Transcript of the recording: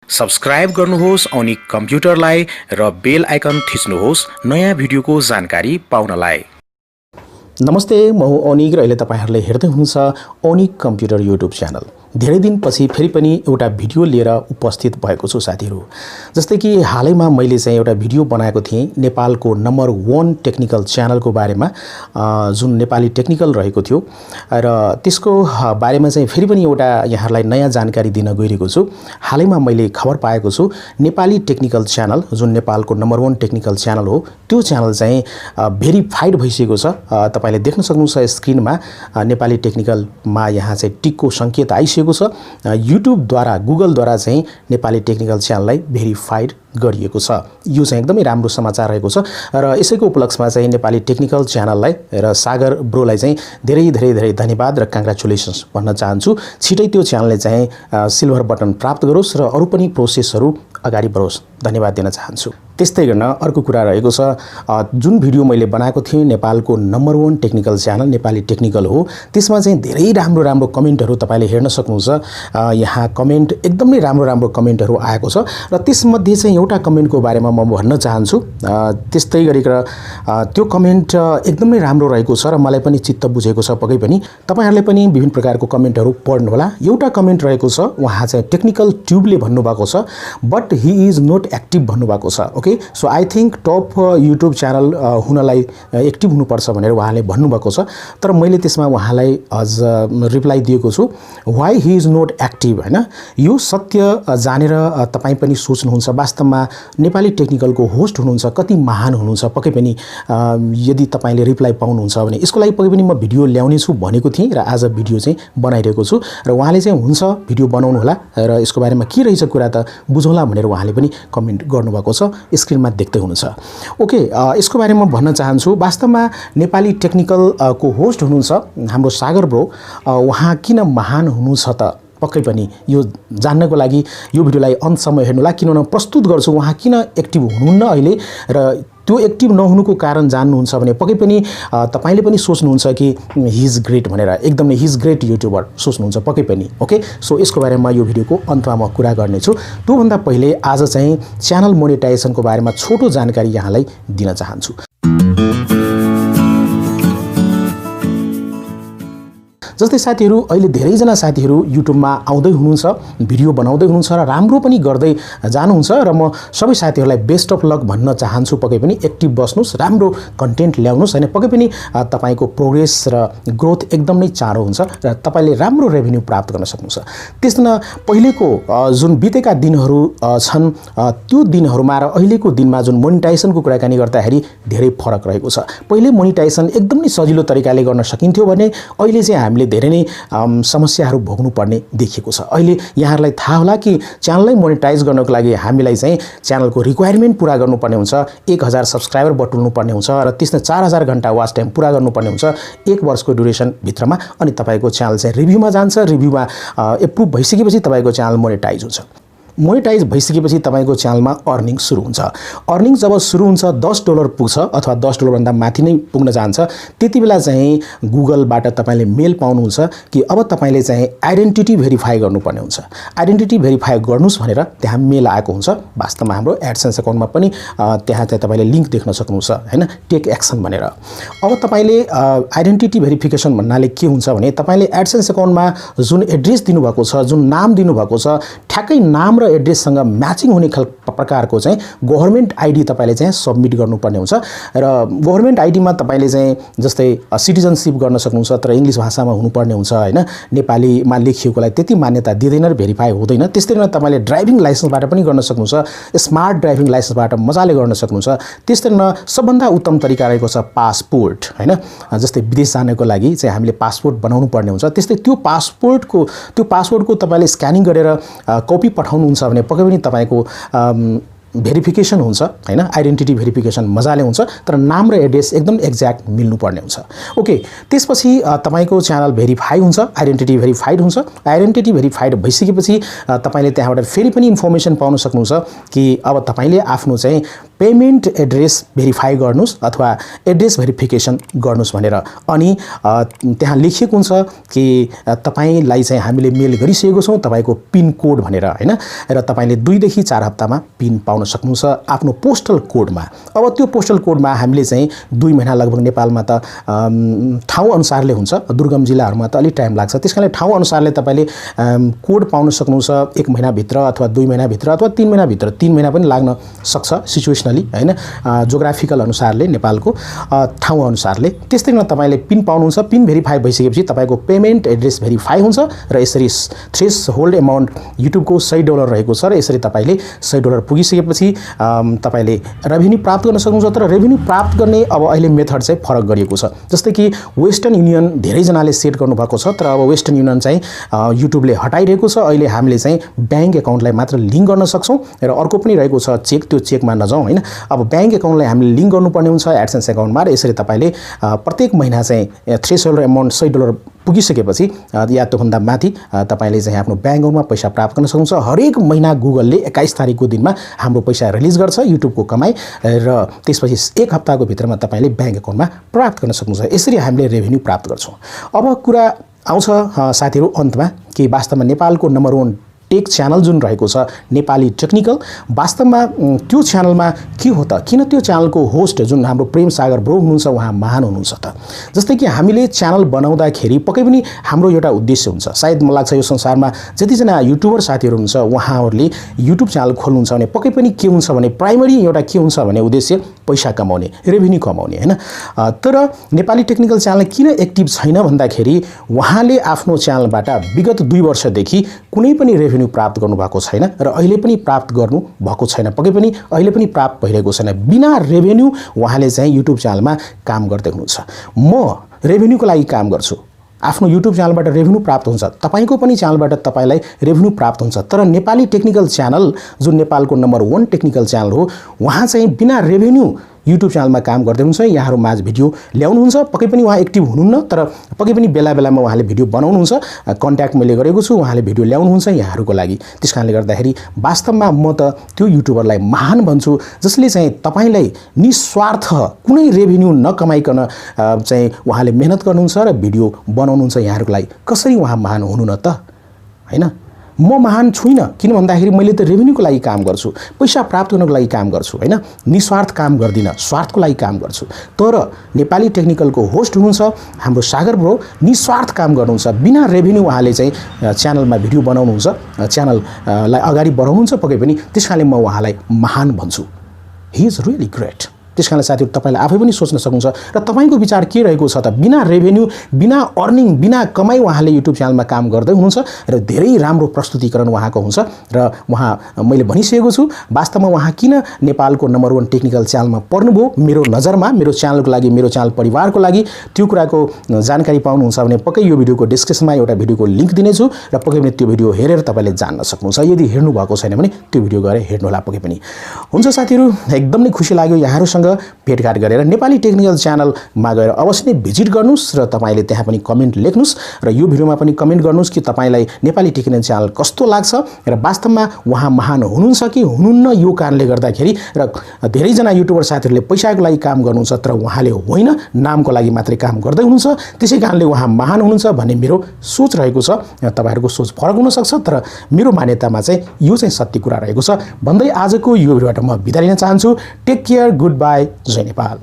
Subscribe गर्नुहोस् ओनिक कम्प्युटरलाई र बेल आइकन थिच्नुहोस् नयाँ भिडियोको जानकारी पाउनलाई। नमस्ते, म हुँ ओनिक र अहिले तपाईहरुले हेर्दै हुनुहुन्छ ओनिक कम्प्युटर युट्युब च्यानल। धेरै दिनपछि फेरि पनि एउटा भिडियो लिएर उपस्थित भएको छु साथीहरु। जस्तै कि हालैमा मैले चाहिँ एउटा भिडियो बनाएको थिएँ नेपालको नम्बर 1 टेक्निकल च्यानलको बारेमा, जुन नेपाली टेक्निकल रहेको थियो र त्यसको बारेमा चाहिँ फेरि पनि एउटा यहाँहरुलाई नयाँ जानकारी दिन गइरहेको छु। हालैमा मैले खबर पाएको छु नेपाली टेक्निकल च्यानल जुन नेपालको नम्बर 1 टेक्निकल च्यानल हो, त्यो च्यानल चाहिँ भेरिफाइड भइसकेको छ। तपाईले देख्न सक्नुहुन्छ स्क्रिनमा नेपाली टेक्निकलमा यहाँ चाहिँ टिकको संकेत आइसकेको छ। युट्युब द्वारा गुगल द्वारा चाहिँ नेपाली टेक्निकल च्यानललाई भेरिफाइड गरिएको छ। यो चाहिँ एकदमै राम्रो समाचार रहेको छ र यसैको उपलक्ष्यमा चाहिँ नेपाली टेक्निकल च्यानललाई र सागर ब्रोलाई चाहिँ धेरै धन्यवाद र कंग्रेचुलेसन्स भन्न चाहन्छु। छिटै त्यो च्यानलले चाहिँ सिल्भर बटन प्राप्त गरोस् र अरु पनि प्रोसेसहरु अगाडि बढोस्, धन्यवाद दिन चाहन्छु। त्यस्तै गर्न अर्को कुरा रहेको छ, जुन भिडियो मैले बनाएको थिएँ नेपालको number 1 technical channel Nepali technical हो, त्यसमा चाहिँ धेरै राम्रो कमेन्टहरु तपाईले हेर्न सक्नुहुन्छ। यहाँ कमेन्ट एकदमै राम्रो कमेन्टहरु आएको छ र त्यसमध्ये चाहिँ एउटा कमेन्टको बारेमा म भन्न चाहन्छु। त्यस्तै गरिकर त्यो कमेन्ट एकदमै राम्रो रहेको छ र मलाई पनि चित्त बुझेको छ। पक्कै पनि तपाईहरुले पनि विभिन्न प्रकारको कमेन्टहरु पढ्नु होला। एउटा कमेन्ट रहेको छ, उहाँ चाहिँ टेक्निकल ट्युबले भन्नुभएको छ but he is note active भन्नुभएको छ। Okay, so I think top YouTube channel हुनलाई एक्टिभ हुनुपर्छ भनेर उहाँले भन्नुभएको छ। तर मैले त्यसमा उहाँलाई अझ रिप्लाई दिएको छु, why he is note active हैन। यो सत्य जानेर तपाई पनि सोच्नुहुन्छ वास्तवमा नेपाली टेक्निकलको होस्ट हुनुहुन्छ, कति महान हुनुहुन्छ। पक्कै पनि यदि तपाईले रिप्लाई पाउनुहुन्छ भने यसको लागि पक्कै पनि म भिडियो ल्याउने छु भनेको थिएँ र आज भिडियो चाहिँ बनाइरहेको छु र उहाँले चाहिँ हुन्छ भिडियो बनाउनु होला र यसको बारेमा के रहेछ कुरा त बुझौँला भनेर उहाँले पनि कमेन्ट गर्नुभएको छ, स्क्रिनमा देख्दै हुनुहुन्छ। ओके, यसको बारेमा भन्न चाहन्छु वास्तवमा नेपाली टेक्निकल को होस्ट हुनुहुन्छ हाम्रो सागर ब्रो। उहाँ किन महान हुनुहुन्छ त पक्कै पनि यो जान्नको लागि यो भिडियोलाई अन्तसम्म हेर्नुहोला, किनभने प्रस्तुत गर्छु उहाँ किन एक्टिभ हुनुहुन्न अहिले र त्यो एक्टिभ नहुनुको कारण जान्नुहुन्छ भने पक्कै पनि तपाईले पनि सोच्नुहुन्छ कि ही इज ग्रेट भनेर। एकदमै ही इज ग्रेट युट्युबर सोच्नुहुन्छ पक्कै पनि। ओके, सो यसको बारेमा यो भिडियोको अन्तमा म कुरा गर्नेछु। त्यो भन्दा पहिले आज चाहिँ च्यानल मोनेटाइजेसनको बारेमा छोटो जानकारी यहाँलाई दिन चाहन्छु। जस्तै साथीहरु अहिले धेरैजना साथीहरु युट्युबमा आउँदै हुनुहुन्छ, भिडियो बनाउँदै हुनुहुन्छ र राम्रो पनि गर्दै जानुहुन्छ र म सबै साथीहरुलाई बेस्ट अफ लक भन्न चाहन्छु। पक्कै पनि एक्टिभ बस्नुस्, राम्रो कन्टेन्ट ल्याउनुस् हैन। पक्कै पनि तपाईको प्रोग्रेस र ग्रोथ एकदमै चाँडो हुन्छ र तपाईले राम्रो रेभेन्यू प्राप्त गर्न सक्नुहुन्छ। त्यसमा पहिलेको जुन बितेका दिनहरु छन् त्यो दिनहरुमा र अहिलेको दिनमा जुन मोनेटाइजेसनको कुराकानी गर्दाखेरि धेरै फरक रहेको छ। पहिले मोनेटाइजेसन एकदमै सजिलो तरिकाले गर्न सकिन्थ्यो भने अहिले चाहिँ हामीले धेरै नै समस्याहरू भोग्नु पर्ने देखिएको छ। अहिले यहाँहरुलाई थाहा होला कि च्यानललाई मोनेटाइज गर्नको लागि हामीलाई चाहिँ च्यानलको रिक्वायरमेन्ट पूरा गर्नुपर्ने हुन्छ, 1000 सब्स्क्राइबर बटुल्नु पर्ने हुन्छ र त्यसमा 4000 घण्टा वाच टाइम पूरा गर्नुपर्ने हुन्छ 1 वर्षको ड्युरेसन भित्रमा। अनि तपाईको च्यानल चाहिँ रिभ्यूमा जान्छ, रिभ्यूमा एप्रुभ भइसकेपछि तपाईको च्यानल मोनेटाइज हुन्छ। मोनेटाइज भइसकेपछि तपाईको च्यानलमा अर्निङ सुरु हुन्छ। अर्निङ जब सुरु हुन्छ $10 पुग्छ अथवा $10 भन्दा माथि नै पुग्न जान्छ, त्यतिबेला चाहिँ गुगलबाट तपाईले मेल पाउनुहुन्छ कि अब तपाईले चाहिँ आइडेन्टिटी भेरिफाई गर्नुपर्ने हुन्छ। आइडेन्टिटी भेरिफाई गर्नुस् भनेर त्यहाँ मेल आएको हुन्छ। वास्तवमा हाम्रो एडसेन्स अकाउन्टमा पनि त्यहाँ चाहिँ तपाईले लिंक देख्न सक्नुहुन्छ हैन, टेक एक्सन भनेर। अब तपाईले आइडेन्टिटी भेरिफिकेसन भन्नाले के हुन्छ भने तपाईले एडसेन्स अकाउन्टमा जुन एड्रेस दिनुभएको छ, जुन नाम दिनुभएको छ, ठ्याक्कै नाम र एड्रेससँग म्याचिङ हुने प्रकारको चाहिँ गभर्नमेन्ट आईडी तपाईले चाहिँ सबमिट गर्नुपर्ने हुन्छ र गभर्नमेन्ट आईडीमा तपाईले चाहिँ जस्तै सिटिजनशिप गर्न सक्नुहुन्छ तर इंग्लिश भाषामा हुनुपर्ने हुन्छ हैन। नेपालीमा लेखिएकोलाई त्यति मान्यता दिदैन र भेरिफाई हुँदैन। त्यस्तै गरी तपाईले ड्राइभिङ लाइसेन्सबाट पनि गर्न सक्नुहुन्छ, स्मार्ट ड्राइभिङ लाइसेन्सबाट मजाले गर्न सक्नुहुन्छ। त्यस्तै गरी सबभन्दा उत्तम तरिका रहेको छ पासपोर्ट हैन। जस्तै विदेश जानको लागि चाहिँ हामीले पासपोर्ट बनाउनु पर्ने हुन्छ। त्यस्तै त्यो पासपोर्टको तपाईले स्क्यानिङ गरेर कपी पठाउनुहुन्छ भने पक्कै पनि तपाईको भेरिफिकेसन हुन्छ हैन। आइडेन्टिटी भेरिफिकेसन मजाले हुन्छ तर नाम र एड्रेस एकदम एक्ज्याक्ट मिल्नु पर्ने हुन्छ। ओके, त्यसपछि तपाईको च्यानल भेरिफाई हुन्छ, आइडेन्टिटी भेरिफाइड हुन्छ। आइडेन्टिटी भेरिफाइड भइसकेपछि तपाईले त्यहाँबाट फेरि पनि इन्फर्मेसन पाउन सक्नुहुन्छ कि अब तपाईले आफ्नो चाहिँ पेमेन्ट एड्रेस भेरिफाई गर्नुस् अथवा एड्रेस भेरिफिकेसन गर्नुस् भनेर। अनि त्यहाँ लेखिएको हुन्छ कि तपाईलाई चाहिँ हामीले मेल गरिसकेको छौँ तपाईको पिन कोड भनेर हैन, र तपाईले 2 देखि 4 हप्तामा पिन पाउन सक्नुहुन्छ आफ्नो पोस्टल कोडमा। अब त्यो पोस्टल कोडमा हामीले चाहिँ 2 महिना लगभग नेपालमा त ठाउँ अनुसारले हुन्छ, दुर्गम जिल्लाहरुमा त अलि टाइम लाग्छ, त्यसकारणले ठाउँ अनुसारले तपाईले कोड पाउन सक्नुहुन्छ 1 महिना भित्र अथवा 2 महिना भित्र अथवा 3 महिना भित्र। 3 महिना पनि लाग्न सक्छ सिचुएसनली हैन, जोग्राफिकल अनुसारले नेपालको ठाउँ अनुसारले। त्यस्तै गरी तपाईले पिन पाउनुहुन्छ। पिन भेरिफाई भइसकेपछि तपाईको पेमेन्ट एड्रेस भेरिफाई हुन्छ र यसरी थ्रेशहोल्ड अमाउन्ट युट्युबको $100 रहेको छ र यसरी तपाईले $100 पुगिसकेपछि तपाईले रेभेन्यू प्राप्त गर्न सक्नुहुन्छ। तर रेभेन्यू प्राप्त गर्ने अब अहिले मेथड चाहिँ फरक गरिएको छ। जस्तै कि वेस्टर्न युनियन धेरै जनाले सेट गर्नुभएको छ, तर अब वेस्टर्न युनियन चाहिँ युट्युबले हटाइरहेको छ। अहिले हामीले चाहिँ ब्याङ्क एकाउन्टलाई मात्र लिङ्क गर्न सक्छौं र अर्को पनि रहेको छ चेक, त्यो चेकमा नजाउँ हैन। अब ब्याङ्क एकाउन्टलाई हामीले लिङ्क गर्नुपर्ने हुन्छ एडसेन्स एकाउन्टमा, र यसरी तपाईले प्रत्येक महिना चाहिँ थ्रेशहोल्ड अमाउन्ट $100 पुगिसकेपछि या त्योभन्दा माथि तपाईले चाहिँ आफ्नो ब्याङ्क एकाउन्टमा पैसा प्राप्त गर्न सक्नुहुन्छ। हरेक महिना गुगलले 21 तारिकको दिनमा हाम्रो पैसा रिलिज गर्छ युट्युबको कमाई, र त्यसपछि 1 हप्ताको भित्रमा तपाईले ब्याङ्क एकाउन्टमा प्राप्त गर्न सक्नुहुन्छ। यसरी हामीले रेभेन्यू प्राप्त गर्छौं। अब कुरा आउँछ साथीहरु अन्तमा कि वास्तवमा नेपालको नम्बर 1 टेक च्यानल जुन रहेको छ नेपाली टेक्निकल, वास्तवमा त्यो च्यानलमा के हो त? किन त्यो च्यानलको होस्ट जुन हाम्रो प्रेम सागर ब्रो हुनुहुन्छ उहाँ महान हुनुहुन्छ त? जस्तै कि हामीले च्यानल बनाउँदाखेरि पक्कै पनि हाम्रो एउटा उद्देश्य हुन्छ। सायद मलाई लाग्छ यो संसारमा जतिजना युट्युबर साथीहरु हुनुहुन्छ उहाँहरुले युट्युब च्यानल खोल्नुहुन्छ भने पक्कै पनि के हुन्छ भने प्राइमरी एउटा के हुन्छ भने उद्देश्य पैसा कमाउने, रेभेन्यू कमाउने हैन। तर नेपाली टेक्निकल च्यानल किन एक्टिभ छैन भन्दाखेरि उहाँले आफ्नो च्यानलबाट विगत 2 वर्षदेखि कुनै पनि रेभेन्यू प्राप्त गर्नु भएको छैन र अहिले पनि प्राप्त गर्नु भएको छैन, पक्कै पनि अहिले पनि प्राप्त भइरहेको छैन। बिना रेभेन्यू उहाँले चाहिँ युट्युब च्यानलमा काम गर्दै हुनुहुन्छ। म रेभेन्यूको लागि काम गर्छु, आफ्नो युट्युब च्यानलबाट रेभेन्यू प्राप्त हुन्छ, तपाईको पनि च्यानलबाट तपाईलाई रेभेन्यू प्राप्त हुन्छ। तर नेपाली टेक्निकल च्यानल जुन नेपालको नम्बर 1 टेक्निकल च्यानल हो, उहाँ चाहिँ बिना रेभेन्यू युट्युब च्यानलमा काम गर्दै हुनुहुन्छ। यहाँहरु माझ भिडियो ल्याउनुहुन्छ, पक्कै पनि उहाँ एक्टिभ हुनुहुन्न, तर पक्कै पनि बेला बेलामा उहाँले भिडियो बनाउनुहुन्छ। कन्ट्याक्ट मैले गरेको छु, उहाँले भिडियो ल्याउनुहुन्छ यहाँहरुको लागि। त्यसकारणले गर्दाखेरि वास्तवमा म त त्यो युट्युबरलाई महान भन्छु जसले चाहिँ तपाईलाई निस्वार्थ कुनै रेभेन्यू नकमाइकन चाहिँ उहाँले मेहनत गर्नुहुन्छ र भिडियो बनाउनुहुन्छ यहाँहरुको लागि। कसरी उहाँ महान हुनु न त हैन? म महान छुइन, किन भन्दाखेरि मैले त रेभेन्यूको लागि काम गर्छु, पैसा प्राप्त गर्नको लागि काम गर्छु हैन, निस्वार्थ काम गर्दिन, स्वार्थको लागि काम गर्छु। तर नेपाली टेक्निकलको होस्ट हुनुहुन्छ हाम्रो सागर ब्रो, निस्वार्थ काम गर्नुहुन्छ, बिना रेभेन्यू उहाँले चाहिँ च्यानलमा भिडियो बनाउनुहुन्छ, च्यानललाई अगाडि बढाउनुहुन्छ पक्कै पनि। त्यसकारणले म उहाँलाई महान भन्छु। He is really great. त्यसकारणले साथीहरु तपाईले आफै पनि सोच्न सक्नुहुन्छ र तपाईको विचार के रहेको छ त? बिना रेभेन्यू, बिना अर्निङ, बिना कमाई उहाँले युट्युब च्यानलमा काम गर्दै हुनुहुन्छ र धेरै राम्रो प्रस्तुतिकरण उहाँको हुन्छ। र उहाँ मैले भनिसकेको छु वास्तवमा उहाँ किन नेपालको नम्बर 1 टेक्निकल च्यानलमा पर्नुभयो मेरो नजरमा, मेरो च्यानलको लागि, मेरो च्यानल परिवारको लागि। त्यो कुराको जानकारी पाउनुहुन्छ भने पक्कै यो भिडियोको डिस्क्रिप्सनमा एउटा भिडियोको लिंक दिनेछु र पक्कै पनि त्यो भिडियो हेरेर तपाईले जान्न सक्नुहुन्छ। यदि हेर्नु भएको छैन भने त्यो भिडियो गएर हेर्नु होला पक्कै पनि। हुन्छ साथीहरु, एकदम नै खुसी लाग्यो यहाँहरुसँग भेटघाट गरेर। नेपाली टेक्निकल च्यानलमा गएर अवश्य नै भिजिट गर्नुस् र तपाईले त्यहाँ पनि कमेन्ट लेख्नुस् र यो भिडियोमा पनि कमेन्ट गर्नुस् कि तपाईलाई नेपाली टेक्निकल च्यानल कस्तो लाग्छ र वास्तवमा उहाँ महान हुनुहुन्छ कि हुनुहुन्न। यो कारणले गर्दाखेरि र धेरै जना युट्युबर साथीहरुले पैसाको लागि काम गर्नुहुन्छ तर उहाँले होइन, नामको लागि मात्रै काम गर्दै हुनुहुन्छ, त्यसै कारणले उहाँ महान हुनुहुन्छ भन्ने मेरो सोच रहेको छ। तपाईहरुको सोच फरक हुन सक्छ, तर मेरो मान्यतामा चाहिँ यो चाहिँ सत्य कुरा रहेको छ भन्दै आजको यो भिडियोबाट म बिदा लिन चाहन्छु। Take care, good by, Jay Nepal.